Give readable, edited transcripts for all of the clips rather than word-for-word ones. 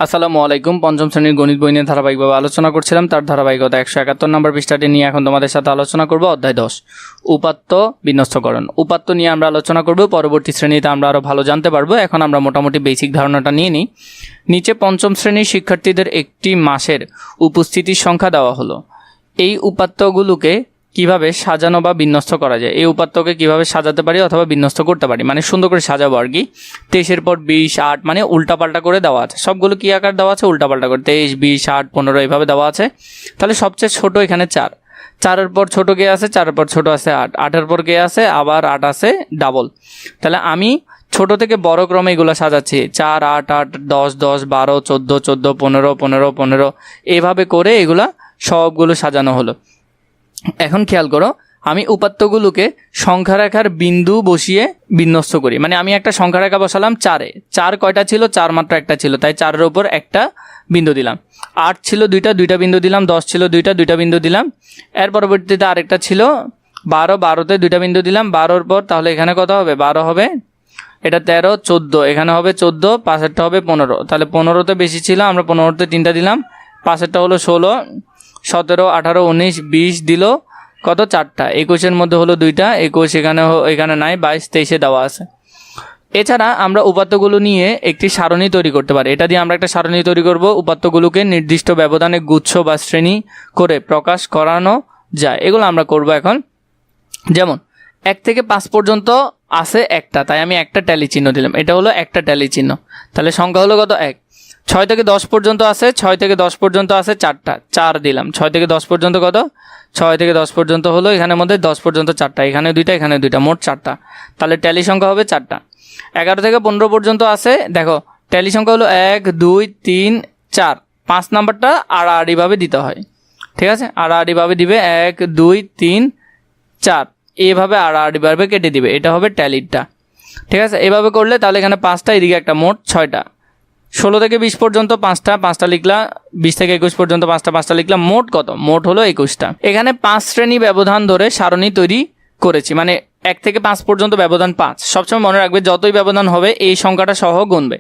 আসসালামু আলাইকুম। পঞ্চম শ্রেণীর গণিত বই নিয়ে ধারাবাহিকভাবে আলোচনা করছিলাম। তার ধারাবাহিকতা 171 নম্বর পৃষ্ঠাটি নিয়ে এখন তোমাদের সাথে আলোচনা করব। অধ্যায় 10 উপাত্ত বিন্যস্তকরণ। উপাত্ত নিয়ে আমরা আলোচনা করব। পরবর্তী শ্রেণীতে আমরা আরও ভালো জানতে পারবো। এখন আমরা মোটামুটি বেসিক ধারণাটা নিয়ে নিই। নিচে পঞ্চম শ্রেণীর শিক্ষার্থীদের একটি মাসের উপস্থিতির সংখ্যা দেওয়া হলো। এই উপাত্তগুলোকে কিভাবে সাজানো বা বিন্যস্ত করা যায়, এই উপাত্তকে কিভাবে সাজাতে পারি অথবা বিন্যস্ত করতে পারি, মানে সুন্দর করে সাজাবো আর কি। 23-এর পর 20, 8 মানে উল্টাপাল্টা করে দেওয়া আছে। সবগুলো কি আকার দেওয়া আছে? উল্টাপাল্টা করে 23, 20, 8, 15 এইভাবে দেওয়া আছে। তাহলে সবচেয়ে ছোট এখানে 4, 4-এর পর ছোট কে আছে? 4-এর পর ছোট আছে 8, 8-এর পর কে আছে? আবার 8 আছে ডাবল। তাহলে আমি ছোট থেকে বড় ক্রমে এগুলো সাজাচ্ছি। 4, 8, 8, 10, 10, 12, 14, 14, 15, 15, 15 এইভাবে করে এগুলা সবগুলো সাজানো হলো। এখন খেয়াল করো, আমি উপাত্তগুলোকে সংখ্যা রেখার বিন্দু বসিয়ে বিন্যস্ত করি। মানে আমি একটা সংখ্যা রেখা বসালাম 4-এ। 4 কয়টা ছিল? 4 মাত্র একটা ছিল, তাই 4-এর উপর একটা বিন্দু দিলাম। 8 ছিল 2টা, 2টা বিন্দু দিলাম। 10 ছিল 2টা, 2টা বিন্দু দিলাম। এর পরবর্তীতে আরেকটা ছিল 12, 12তে 2টা বিন্দু দিলাম। 12-এর পর তাহলে এখানে কত হবে? 12 হবে, এটা 13, 14, এখানে হবে 14, 5-এরটা হবে 15। তাহলে 15তে বেশি ছিল, আমরা 15তে 3টা দিলাম। 5-এরটা হলো 16, 17, 18, 19, 20 দিল কত? 4টা। 21-এর মধ্যে হলো 2টা, 21 এখানে নাই, 22, 23-এ দেওয়া আছে। এছাড়া আমরা উপাত্তগুলো নিয়ে একটি সারণী তৈরি করতে পারি। এটা দিয়ে আমরা একটা সারণী তৈরি করব। উপাত্তগুলোকে নির্দিষ্ট ব্যবধানে গুচ্ছ বা শ্রেণী করে প্রকাশ করানো যায়, এগুলো আমরা করব এখন। যেমন 1 থেকে 5 পর্যন্ত আছে একটা, তাই আমি একটা ট্যালি চিহ্ন দিলাম। এটা হলো একটা ট্যালি চিহ্ন। তাহলে সংখ্যা হলো কত? 1। 6 থেকে 10 পর্যন্ত আছে, 6 থেকে 10 পর্যন্ত আছে 4টা, 4 দিলাম। 6 থেকে 10 পর্যন্ত কত? 6 থেকে 10 পর্যন্ত হলো এখানের মধ্যে 10 পর্যন্ত 4টা, এখানে 2টা, এখানে 2টা, মোট 4টা। তাহলে ট্যালি সংখ্যা হবে 4টা। 11 থেকে 15 পর্যন্ত আছে, দেখো ট্যালি সংখ্যা হলো 1, 2, 3, 4। 5 নাম্বারটা আড়াআড়িভাবে দিতে হয়, ঠিক আছে? আড়াআড়িভাবে দিবে, 1, 2, 3, 4 এইভাবে আড়াআড়িভাবে কেটে দিবে। এটা হবে ট্যালিটা, ঠিক আছে? এভাবে করলে তাহলে এখানে 5টা, এদিকে একটা, মোট 6টা। 16 থেকে 20 পর্যন্ত 5টা, 5টা লিখলাম। 20 থেকে 21 পর্যন্ত 5টা, 5টা লিখলাম। মোট কত? মোট হলো 21টা। এখানে 5 শ্রেণী ব্যবধান ধরে সারণী তৈরি করেছি, মানে 1 থেকে 5 পর্যন্ত ব্যবধান 5। সবসময় মনে রাখবে, যতই ব্যবধান হবে এই সংখ্যাটা সহ গুনবে।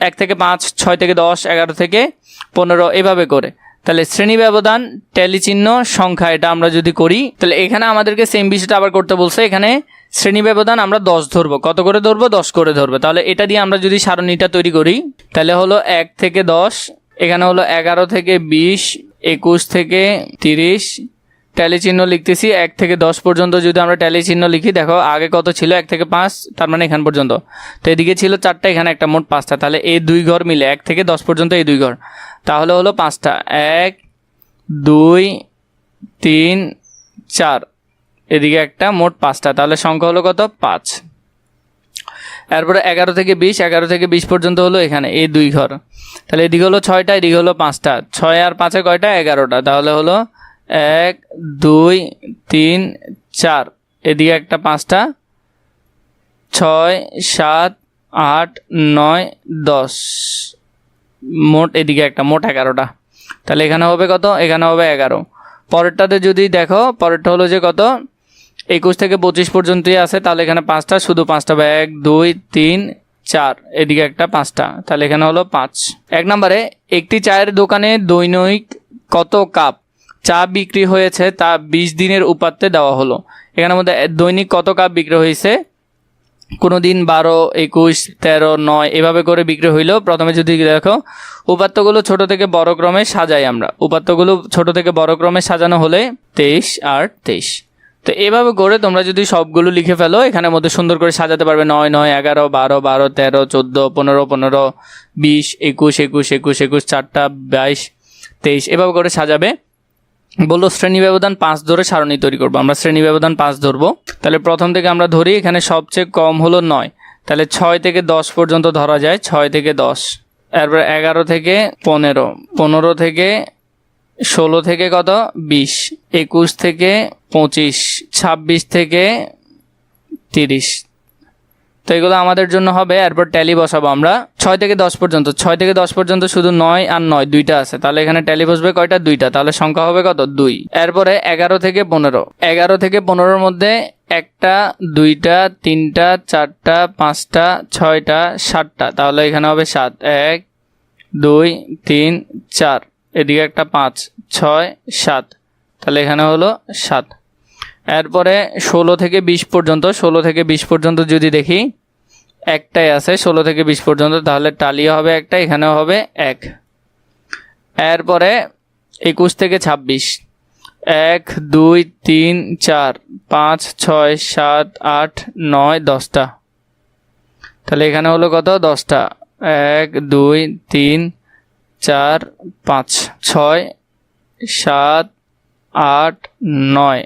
1 থেকে 5, 6 থেকে 10, 11 থেকে 15 এভাবে করে। তাহলে শ্রেণী ব্যবধান, ট্যালি চিহ্ন, সংখ্যা, এটা আমরা যদি করি তাহলে এখানে আমাদেরকে সেম বিষয়টা আবার করতে বলছে। এখানে শ্রেণী ব্যবধান আমরা 10 ধরবো। কত করে ধরবো? 10 করে ধরবো। তাহলে এটা দিয়ে আমরা যদি সারণীটা তৈরি করি তাহলে হলো 1 থেকে 10, এখানে হলো 11 থেকে 20, 21 থেকে 30। ট্যালি চিহ্ন লিখতেছি 1 থেকে 10 পর্যন্ত। যদি আমরা ট্যালি চিহ্ন লিখি, দেখো আগে কত ছিল? 1 থেকে 5, তার মানে এখান পর্যন্ত। তো এদিকে ছিল 4টা, এখানে একটা, মোট 5টা। তাহলে এই 2 ঘর মিলে 1 থেকে 10 পর্যন্ত এই 2 ঘর, তাহলে হলো 5টা। 1, 2, 3, 4, এদিকে একটা, মোট 5টা। তাহলে সংখ্যা হলো কত? 5। এরপরে 11 থেকে 20, 11 থেকে 20 পর্যন্ত হলো এখানে এই 2 ঘর। তাহলে এদিকে হলো 6টা, এদিকে হলো 5টা। 6 আর 5-এ কয়টা? 11টা। তাহলে হলো 1, 2, 3, 4, এদিকে একটা, 5টা। 6, 7, 8, 9, 10, মোট এদিকে একটা, মোট 11টা। তাহলে এখানে হবে কত? এখানে হবে 11। পরেরটাতে যদি দেখো, পরেরটা হলো যে কত? 21 থেকে 25 পর্যন্তই আছে। তাহলে এখানে 5টা, শুধু 5টা। 1, 2, 3, 4, এদিকে একটা, 5টা। তাহলে এখানে হলো 5। 1 নম্বরে একটি চায়ের দোকানে দৈনিক কত কাপ চা বিক্রি হয়েছে তা 20 দিনের উপাত্তে দেওয়া হলো। এখানের মধ্যে দৈনিক কত কাপ বিক্রি হয়েছে? কোনো দিন 12, 21, 13, 9 এভাবে করে বিক্রি হইলো। প্রথমে যদি দেখো, উপাত্তগুলো ছোট থেকে বড় ক্রমে সাজাই আমরা। উপাত্তগুলো ছোট থেকে বড় ক্রমে সাজানো হলে 23 আর 23। তো এভাবে করে তোমরা যদি সবগুলো লিখে ফেলো, এখানের মধ্যে সুন্দর করে সাজাতে পারবে। 9, 9, 11, 12, 12, 13, 14, 15, 15, 20, 21, 21, 21, 21, 4টা, 22, 23 এভাবে করে সাজাবে। বললো শ্রেণী ব্যবধান 5 ধরে সারণী তৈরি করবো। আমরা শ্রেণী ব্যবধান 5 ধরবো। তাহলে প্রথম থেকে আমরা ধরি, এখানে সবচেয়ে কম হলো 9। তাহলে 6 থেকে 10 পর্যন্ত ধরা যায়। 6 থেকে 10, এরপর 11 থেকে 15, 15 থেকে 16 থেকে কত? 20, 21 থেকে 25, 26 থেকে 30। তো এগুলো আমাদের জন্য হবে। এরপর ট্যালি বসাবো আমরা 6 থেকে 10 পর্যন্ত। 6 থেকে 10 পর্যন্ত শুধু 9 আর 9 দুইটা আছে। তাহলে এখানে ট্যালি বসবে কয়টা? 2টা। তাহলে সংখ্যা হবে কত? 2। এরপরে 11 থেকে 15, 11 থেকে 15-এর মধ্যে একটা, দুইটা, তিনটা, চারটা, পাঁচটা, ছয়টা, সাতটা, তাহলে এখানে হবে 7, 1, 2, 3, 4, এদিকে একটা 5, 6, 7, তাহলে এখানে হলো 7। এরপরে 16 থেকে 20 পর্যন্ত, 16 থেকে 20 পর্যন্ত যদি দেখি একটাই আছে 16 থেকে 20 পর্যন্ত, তাহলে টালিও হবে একটা, এখানেও হবে 1। এরপরে 21 থেকে 26, 1, 2, 3, 4, 5, 6, 7, 8, 9, 10টা, তাহলে এখানে হলো কত? 10টা। 1, 2, 3, 4, 5, 6, 7, 8, 9,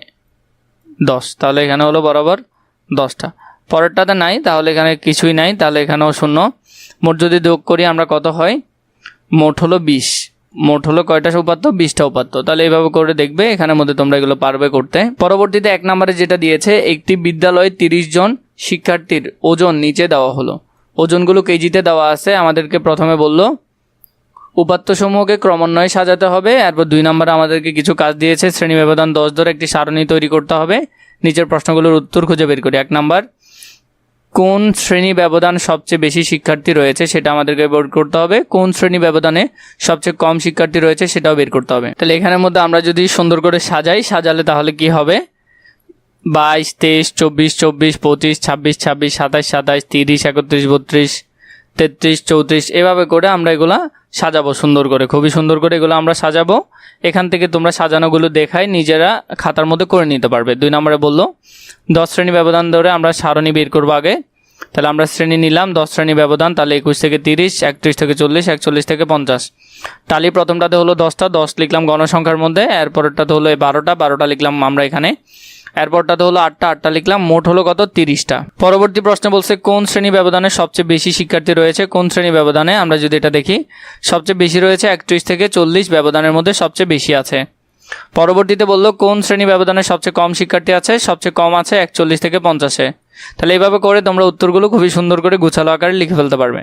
10, তাহলে এখানে হলো বরাবর 10টা। পরেরটাতে নাই, তাহলে এখানে কিছুই নাই, তাহলে এখানেও 0। মোট যদি যোগ করি আমরা কত হয়? মোট হলো 20। মোট হলো কয়টা উপাত্ত? 20টা উপাত্ত। তাহলে এইভাবে করে দেখবে, এখানের মধ্যে তোমরা এগুলো পারবে করতে। পরবর্তীতে 1 নম্বরে যেটা দিয়েছে, একটি বিদ্যালয়ে 30 জন শিক্ষার্থীর ওজন নিচে দেওয়া হলো। ওজনগুলো কেজিতে দেওয়া আছে। আমাদেরকে প্রথমে বললো উপাত্তসমূহকে ক্রমান্বয়ে সাজাতে হবে। এরপর 2 নম্বরে আমাদেরকে কিছু কাজ দিয়েছে, শ্রেণী ব্যবধান 10 ধরে একটি সারণী তৈরি করতে হবে। নিচের প্রশ্নগুলোর উত্তর খুঁজে বের করি। 1 নম্বর, কোন শ্রেণী ব্যবধান সবচেয়ে বেশি শিক্ষার্থী রয়েছে সেটা আমাদেরকে বের করতে হবে। কোন শ্রেণী ব্যবধানে সবচেয়ে কম শিক্ষার্থী রয়েছে সেটাও বের করতে হবে। তাহলে এখানের মধ্যে আমরা যদি সুন্দর করে সাজালে তাহলে কি হবে? 22, 23, 24, 24, 25, 26, 26, 27, 27, 30, 31, 32, 33, 34, এভাবে করে আমরা এগুলা সাজাবো সুন্দর করে, খুবই সুন্দর করে এগুলো আমরা সাজাবো। এখান থেকে তোমরা সাজানোগুলো দেখাই নিজেরা খাতার মধ্যে করে নিতে পারবে। 2 নম্বরে বললো 10 শ্রেণী ব্যবধান ধরে আমরা সারণী বের করবো আগে। তাহলে আমরা শ্রেণী নিলাম 10 শ্রেণী ব্যবধান, তাহলে 21 থেকে 30, 31 থেকে 40, 41 থেকে 50। টালি প্রথমটাতে হলো 10টা, 10 লিখলাম গণসংখ্যার মধ্যে। এরপরটাতে হলো 12টা, 12টা লিখলাম আমরা এখানে। এরপরটাতে হলো 8টা, 8টা লিখলাম। মোট হলো কত? 30টা। পরবর্তী প্রশ্ন বলছে কোন শ্রেণী ব্যবধানে সবচেয়ে বেশি শিক্ষার্থী রয়েছে। কোন শ্রেণী ব্যবধানে আমরা যদি এটা দেখি, সবচেয়ে বেশি রয়েছে 31 থেকে 40 ব্যবধানের মধ্যে সবচেয়ে বেশি আছে। পরবর্তীতে বললো কোন শ্রেণী ব্যবধানে সবচেয়ে কম শিক্ষার্থী আছে। সবচেয়ে কম আছে 41 থেকে 50-এ। তাহলে এইভাবে করে তোমরা উত্তরগুলো খুবই সুন্দর করে গুছালো আকারে লিখে ফেলতে পারবে।